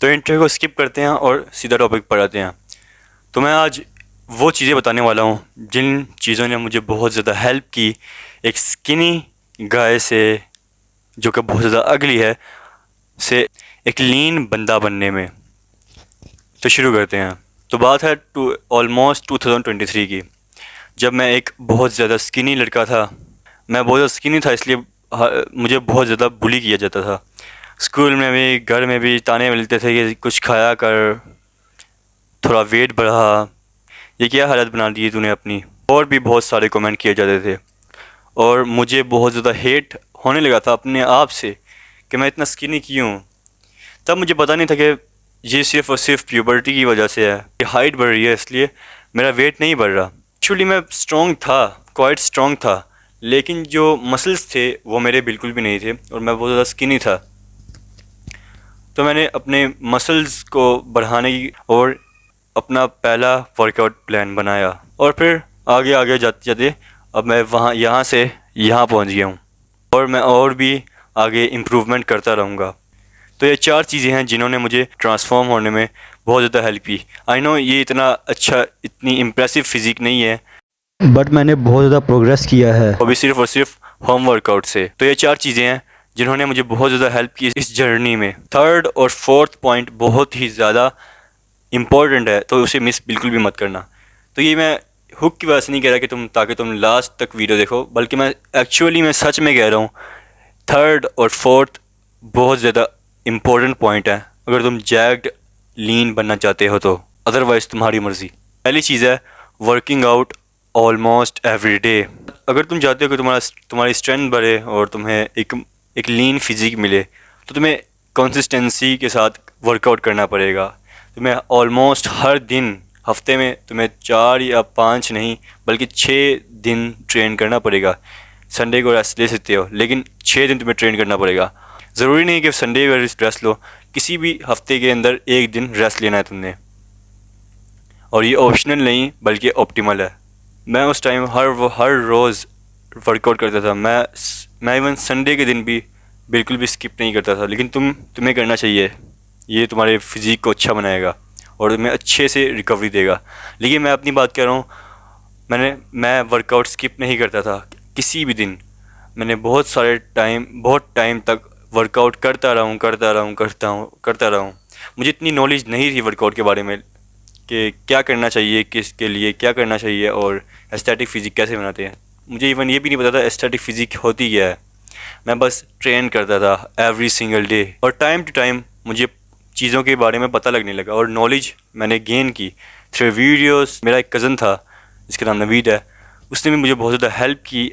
तो इंटरव्यू को स्किप करते हैं और सीधा टॉपिक पर आते हैं। तो मैं आज वो चीज़ें बताने वाला हूँ जिन चीज़ों ने मुझे बहुत ज़्यादा हेल्प की एक स्किनी गाय से, जो कि बहुत ज़्यादा अगली है, से एक लीन बंदा बनने में। तो शुरू करते हैं। तो बात है ऑलमोस्ट 2023 की, जब मैं एक बहुत ज़्यादा स्किनी लड़का था। मैं बहुत ज़्यादा स्किनी था, इसलिए मुझे बहुत ज़्यादा बुली किया जाता था। स्कूल में भी, घर में भी ताने मिलते थे कि कुछ खाया कर, थोड़ा वेट बढ़ा, ये क्या हालत बना दी तूने अपनी। और भी बहुत सारे कमेंट किए जाते थे और मुझे बहुत ज़्यादा हेट होने लगा था अपने आप से कि मैं इतना स्किनी क्यों हूँ। तब मुझे पता नहीं था कि ये सिर्फ़ और सिर्फ प्यूबर्टी की वजह से है, कि हाइट बढ़ रही है इसलिए मेरा वेट नहीं बढ़ रहा। एक्चुअली मैं स्ट्रॉन्ग था, क्वाइट स्ट्रॉन्ग था, लेकिन जो मसल्स थे वो मेरे बिल्कुल भी नहीं थे और मैं बहुत ज़्यादा स्किनी था। तो मैंने अपने मसल्स को बढ़ाने की और अपना पहला वर्कआउट प्लान बनाया और फिर आगे आगे जाते जाते अब मैं यहाँ से यहाँ पहुँच गया हूँ और मैं और भी आगे इम्प्रूवमेंट करता रहूँगा। तो ये 4 चीज़ें हैं जिन्होंने मुझे ट्रांसफॉर्म होने में बहुत ज़्यादा हेल्प की। आई नो ये इतना अच्छा, इतनी इम्प्रेसिव फिज़िक नहीं है, बट मैंने बहुत ज़्यादा प्रोग्रेस किया है। वो भी सिर्फ़ और सिर्फ होम वर्कआउट से। तो ये 4 चीज़ें हैं जिन्होंने मुझे बहुत ज़्यादा हेल्प की इस जर्नी में। थर्ड और फोर्थ पॉइंट बहुत ही ज़्यादा इम्पॉर्टेंट है, तो उसे मिस बिल्कुल भी मत करना। तो ये मैं हुक की वजह से नहीं कह रहा कि ताकि तुम लास्ट तक वीडियो देखो, बल्कि मैं सच में कह रहा हूँ। थर्ड और फोर्थ बहुत ज़्यादा इम्पोर्टेंट पॉइंट है अगर तुम जैक्ड लीन बनना चाहते हो तो। अदरवाइज़ तुम्हारी मर्ज़ी। पहली चीज़ है working out almost every day. अगर तुम चाहते हो कि तुम्हारी स्ट्रेंथ बढ़े और तुम्हें एक लीन फिजिक मिले, तो तुम्हें कंसिस्टेंसी के साथ वर्कआउट करना पड़ेगा। तुम्हें ऑलमोस्ट हर दिन, हफ्ते में तुम्हें 4 या 5 नहीं बल्कि 6 दिन ट्रेन करना पड़ेगा। संडे को रेस्ट ले सकते हो, लेकिन 6 दिन तुम्हें ट्रेन करना पड़ेगा। ज़रूरी नहीं कि संडे को रेस्ट लो, किसी भी हफ्ते के अंदर एक दिन रेस्ट लेना है तुमने। और ये ऑप्शनल नहीं बल्कि ऑप्टिमल है। मैं उस टाइम हर रोज़ वर्कआउट करता था। मैं इवन संडे के दिन भी बिल्कुल भी स्किप नहीं करता था, लेकिन तुम्हें करना चाहिए। ये तुम्हारे फिज़िक को अच्छा बनाएगा और तुम्हें अच्छे से रिकवरी देगा। लेकिन मैं अपनी बात कर रहा हूँ, मैं वर्कआउट स्किप नहीं करता था किसी भी दिन। मैंने बहुत टाइम तक वर्कआउट करता रहा हूँ। मुझे इतनी नॉलेज नहीं थी वर्कआउट के बारे में कि क्या करना चाहिए, किसके लिए क्या करना चाहिए और एस्थेटिक फ़िज़िक कैसे बनाते हैं। मुझे इवन ये भी नहीं पता था एस्थेटिक फ़िज़िक होती क्या है। मैं बस ट्रेन करता था एवरी सिंगल डे और टाइम टू टाइम मुझे चीज़ों के बारे में पता लगने लगा और नॉलेज मैंने गेन की थ्रू वीडियोस। मेरा एक कज़न था जिसका नाम नवीद है, उसने भी मुझे बहुत ज़्यादा हेल्प की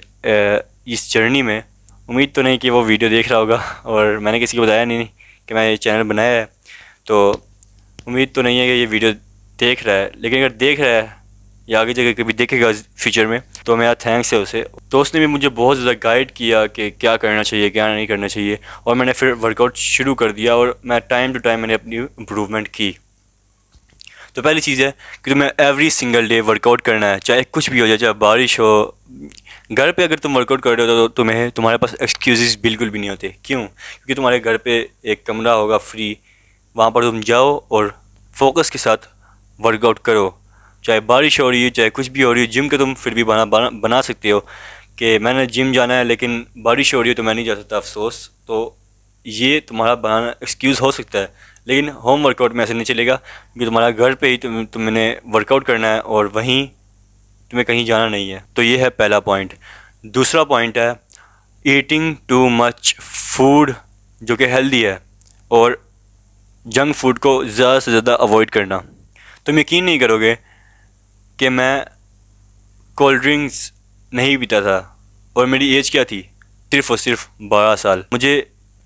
इस जर्नी में। उम्मीद तो नहीं कि वो वीडियो देख रहा होगा और मैंने किसी को बताया नहीं कि मैं ये चैनल बनाया है, तो उम्मीद तो नहीं है कि ये वीडियो देख रहा है। लेकिन अगर देख रहा है या आगे जगह कभी देखेगा फ्यूचर में, तो मेरा थैंक्स है उसे। तो उसने भी मुझे बहुत ज़्यादा गाइड किया कि क्या करना चाहिए क्या नहीं करना चाहिए, और मैंने फिर वर्कआउट शुरू कर दिया और मैं टाइम टू टाइम मैंने अपनी इम्प्रूवमेंट की। तो पहली चीज़ है कि तुम्हें एवरी सिंगल डे वर्कआउट करना है, चाहे कुछ भी हो जाए, चाहे बारिश हो। घर पे अगर तुम वर्कआउट कर रहे हो तो तुम्हारे पास एक्सक्यूज़ेस बिल्कुल भी नहीं होते। क्यों? क्योंकि तुम्हारे घर पे एक कमरा होगा फ्री, वहाँ पर तुम जाओ और फोकस के साथ वर्कआउट करो। चाहे बारिश हो रही है, चाहे कुछ भी हो रही है। जिम के तुम फिर भी बना सकते हो कि मैंने जिम जाना है लेकिन बारिश हो रही है तो मैं नहीं जा सकता, अफसोस। तो ये तुम्हारा बनाना एक्सक्यूज़ हो सकता है, लेकिन होम वर्कआउट में ऐसे नहीं चलेगा, क्योंकि तुम्हारा घर पे ही तुमने वर्कआउट करना है और वहीं तुम्हें कहीं जाना नहीं है। तो ये है पहला पॉइंट। दूसरा पॉइंट है ईटिंग टू मच फूड जो कि हेल्दी है, और जंक फूड को ज़्यादा से ज़्यादा अवॉइड करना। तुम यकीन नहीं करोगे कि मैं कोल्ड ड्रिंक्स नहीं पीता था, और मेरी एज क्या थी? सिर्फ़ और सिर्फ 12 साल। मुझे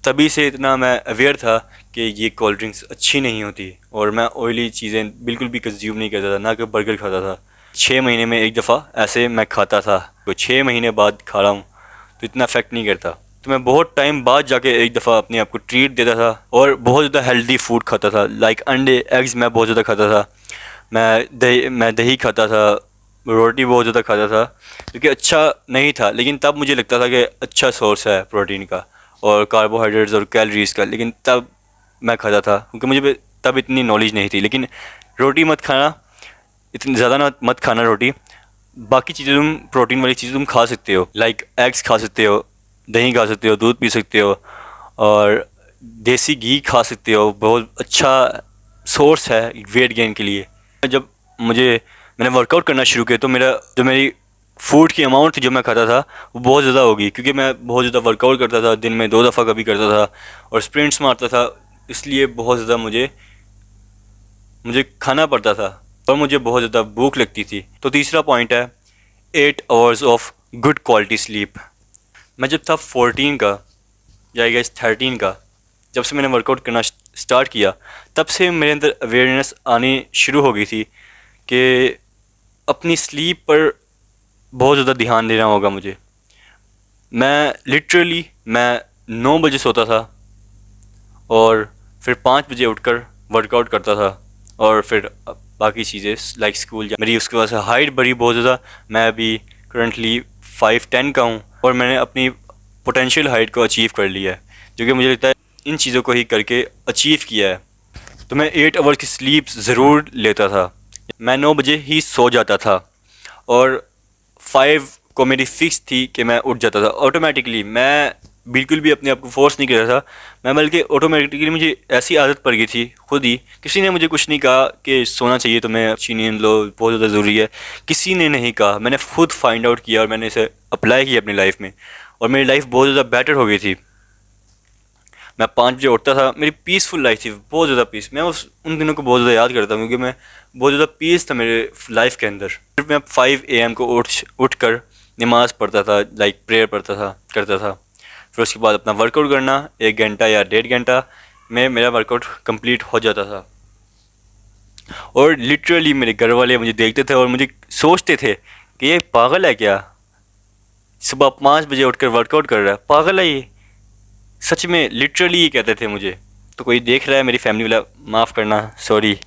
तभी से इतना मैं अवेयर था कि ये कोल्ड ड्रिंक्स अच्छी नहीं होती, और मैं ऑयली चीज़ें बिल्कुल भी कंज्यूम नहीं करता था, ना कि बर्गर खाता था। 6 महीने में एक दफ़ा ऐसे मैं खाता था, तो 6 महीने बाद खा रहा हूँ तो इतना इफेक्ट नहीं करता। तो मैं बहुत टाइम बाद जाके एक दफ़ा अपने आप को ट्रीट देता था और बहुत ज़्यादा हेल्दी फूड खाता था। लाइक अंडे, एग्स मैं बहुत ज़्यादा खाता था। मैं दही खाता था, रोटी बहुत ज़्यादा खाता था, क्योंकि अच्छा नहीं था, लेकिन तब मुझे लगता था कि अच्छा सोर्स है प्रोटीन का और कार्बोहाइड्रेट्स और कैलोरीज़ का। लेकिन तब मैं खाता था क्योंकि मुझे तब इतनी नॉलेज नहीं थी। लेकिन रोटी मत खाना, इतनी ज़्यादा ना मत खाना रोटी। बाकी चीज़ें तुम, प्रोटीन वाली चीज़ें तुम खा सकते हो, लाइक एग्स खा सकते हो, दही खा सकते हो, दूध पी सकते हो, और देसी घी खा सकते हो। बहुत अच्छा सोर्स है वेट गेन के लिए। जब मैंने वर्कआउट करना शुरू किया तो मेरी फूड की अमाउंट थी जो मैं खाता था वो बहुत ज़्यादा होगी, क्योंकि मैं बहुत ज़्यादा वर्कआउट करता था, दिन में 2 दफ़ा कभी करता था और स्प्रिंट्स मारता था, इसलिए बहुत ज़्यादा मुझे खाना पड़ता था और मुझे बहुत ज़्यादा भूख लगती थी। तो तीसरा पॉइंट है 8 hours of good quality sleep. मैं जब था 14 का या आई गेस 13 का, जब से मैंने वर्कआउट करना स्टार्ट किया, तब से मेरे अंदर अवेयरनेस आनी शुरू हो गई थी कि अपनी स्लीप पर बहुत ज़्यादा ध्यान देना होगा मुझे। मैं 9 बजे सोता था और फिर 5 बजे उठकर वर्कआउट करता था, और फिर बाकी चीज़ें लाइक स्कूल मेरी उसके बाद से हाइट बढ़ी बहुत ज़्यादा। मैं अभी करंटली 5'10" का हूँ और मैंने अपनी पोटेंशियल हाइट को अचीव कर लिया है, जो कि मुझे लगता है इन चीज़ों को ही करके अचीव किया है। तो मैं 8 आवर की स्लीप ज़रूर लेता था। मैं 9 बजे ही सो जाता था और 5 को मेरी फ़िक्स थी कि मैं उठ जाता था ऑटोमेटिकली। मैं बिल्कुल भी अपने आप को फोर्स नहीं कर रहा था, मैं बल्कि ऑटोमेटिकली मुझे ऐसी आदत पड़ गई थी खुद ही। किसी ने मुझे कुछ नहीं कहा कि सोना चाहिए तुम्हें, अच्छी नींद लो, बहुत ज़्यादा ज़रूरी है, किसी ने नहीं कहा। मैंने खुद फाइंड आउट किया और मैंने इसे अप्लाई किया अपनी लाइफ में, और मेरी लाइफ बहुत ज़्यादा बेटर हो गई थी। मैं 5 बजे उठता था, मेरी पीसफुल लाइफ थी, बहुत ज़्यादा पीस। मैं उन दिनों को बहुत ज़्यादा याद करता हूँ, क्योंकि मैं बहुत ज़्यादा पीस था मेरे लाइफ के अंदर। फिर मैं 5 AM को उठ कर नमाज़ पढ़ता था, लाइक प्रेयर करता था। फिर उसके बाद अपना वर्कआउट करना, 1 घंटा या 1.5 घंटा में मेरा वर्कआउट कंप्लीट हो जाता था। और लिटरली मेरे घर वाले मुझे देखते थे और मुझे सोचते थे कि ये पागल है क्या, सुबह 5 बजे उठकर वर्कआउट कर रहा है, पागल है ये। सच में लिटरली ये कहते थे मुझे। तो कोई देख रहा है मेरी फैमिली वाला, माफ़ करना, सॉरी,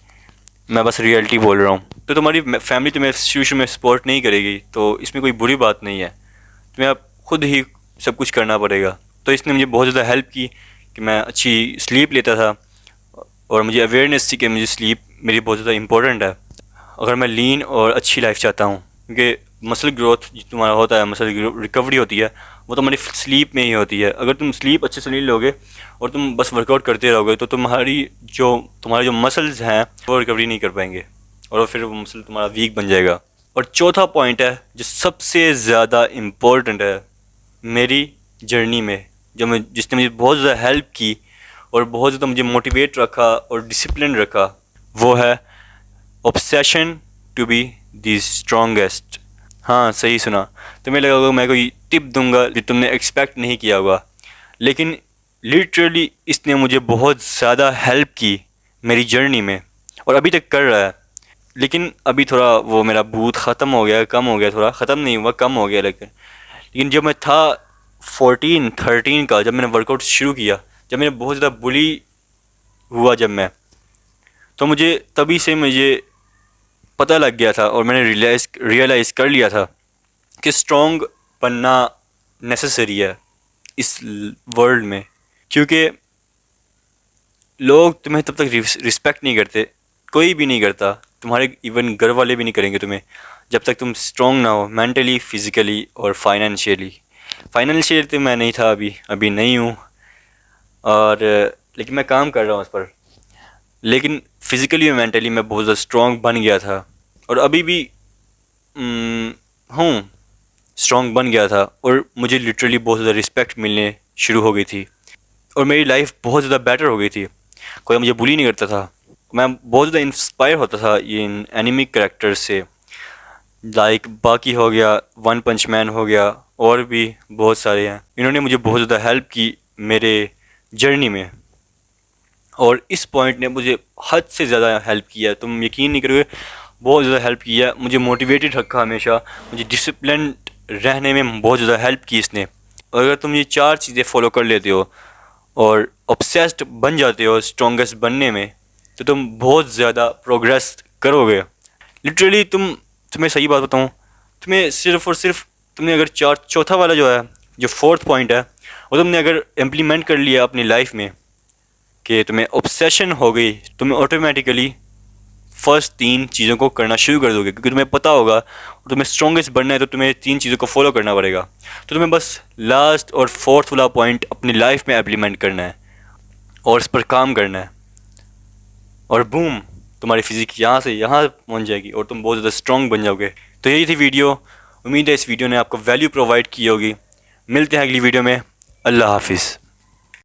मैं बस रियलिटी बोल रहा हूँ। तो तुम्हारी फैमिली तुम्हें शुरू में सपोर्ट नहीं करेगी, तो इसमें कोई बुरी बात नहीं है, तुम्हें अब खुद ही सब कुछ करना पड़ेगा। तो इसने मुझे बहुत ज़्यादा हेल्प की कि मैं अच्छी स्लीप लेता था, और मुझे अवेयरनेस थी कि मुझे स्लीप मेरी बहुत ज़्यादा इंपॉर्टेंट है अगर मैं लीन और अच्छी लाइफ चाहता हूँ। क्योंकि मसल ग्रोथ जो तुम्हारा होता है, मसल रिकवरी होती है, वो तुम्हारी स्लीप में ही होती है। अगर तुम स्लीप अच्छे से नहीं लोगे और तुम बस वर्कआउट करते रहोगे, तो तुम्हारे जो मसल्स हैं वो रिकवरी नहीं कर पाएंगे, और फिर वो मसल तुम्हारा वीक बन जाएगा। और चौथा पॉइंट है जो सबसे ज़्यादा इम्पोर्टेंट है मेरी जर्नी में, जिसने मुझे बहुत ज़्यादा हेल्प की और बहुत ज़्यादा मुझे मोटिवेट रखा और डिसिप्लिन रखा, वो है obsession to be the strongest. हाँ, सही सुना। तुम्हें लगा होगा मैं कोई टिप दूंगा जो तुमने एक्सपेक्ट नहीं किया होगा, लेकिन लिटरली इसने मुझे बहुत ज़्यादा हेल्प की मेरी जर्नी में, और अभी तक कर रहा है। लेकिन अभी थोड़ा वो मेरा भूत ख़त्म हो गया, कम हो गया, थोड़ा ख़त्म नहीं हुआ, कम हो गया। लेकिन जब मैं था 13 का, जब मैंने वर्कआउट शुरू किया, जब मैंने बहुत ज़्यादा बुली हुआ तो मुझे पता लग गया था और मैंने रियलाइज़ कर लिया था कि स्ट्रॉन्ग बनना नेसेसरी है इस वर्ल्ड में। क्योंकि लोग तुम्हें तब तक रिस्पेक्ट नहीं करते, कोई भी नहीं करता, तुम्हारे इवन घर वाले भी नहीं करेंगे तुम्हें, जब तक तुम स्ट्रॉन्ग ना हो, मेंटली, फिज़िकली और फाइनेंशियली तो मैं नहीं था, अभी नहीं हूँ, और लेकिन मैं काम कर रहा हूँ उस पर। लेकिन फिज़िकली और मेंटली मैं बहुत ज़्यादा स्ट्रॉन्ग बन गया था, और अभी भी हूँ, स्ट्रॉन्ग बन गया था, और मुझे लिटरली बहुत ज़्यादा रिस्पेक्ट मिलने शुरू हो गई थी, और मेरी लाइफ बहुत ज़्यादा बेटर हो गई थी। कोई मुझे बुली नहीं करता था, मैं बहुत ज़्यादा इंस्पायर होता था इन एनिमी कैरेक्टर्स से, लाइक बाकी हो गया, वन पंच मैन हो गया, और भी बहुत सारे हैं। इन्होंने मुझे बहुत ज़्यादा हेल्प की मेरे जर्नी में, और इस पॉइंट ने मुझे हद से ज़्यादा हेल्प किया। तुम यकीन नहीं करोगे, बहुत ज़्यादा हेल्प किया, मुझे मोटिवेटेड रखा हमेशा, मुझे डिसिप्लिन रहने में बहुत ज़्यादा हेल्प की इसने। और अगर तुम ये 4 चीज़ें फॉलो कर लेते हो और ऑब्सेस्ड बन जाते हो स्ट्रॉन्गेस्ट बनने में, तो तुम बहुत ज़्यादा प्रोग्रेस करोगे। लिटरली तुम्हें सही बात बताऊँ, तुम्हें सिर्फ़ और सिर्फ तुमने अगर चौथा वाला जो है, जो 4th पॉइंट है, वो तुमने अगर इम्प्लीमेंट कर लिया अपनी लाइफ में कि तुम्हें ऑब्सेशन हो गई, तुम्हें ऑटोमेटिकली फर्स्ट 3 चीज़ों को करना शुरू कर दोगे, क्योंकि तुम्हें पता होगा तुम्हें स्ट्रॉन्गेस्ट बनना है तो तुम्हें 3 चीज़ों को फॉलो करना पड़ेगा। तो तुम्हें बस लास्ट और फोर्थ वाला पॉइंट अपनी लाइफ में इम्प्लीमेंट करना है और इस पर काम करना है, और बूम, तुम्हारी फिज़िक यहाँ से यहाँ पहुँच जाएगी और तुम बहुत ज़्यादा स्ट्रॉन्ग बन जाओगे। तो यही थी वीडियो। उम्मीद है इस वीडियो ने आपको वैल्यू प्रोवाइड की होगी। मिलते हैं अगली वीडियो में। अल्लाह हाफिज़।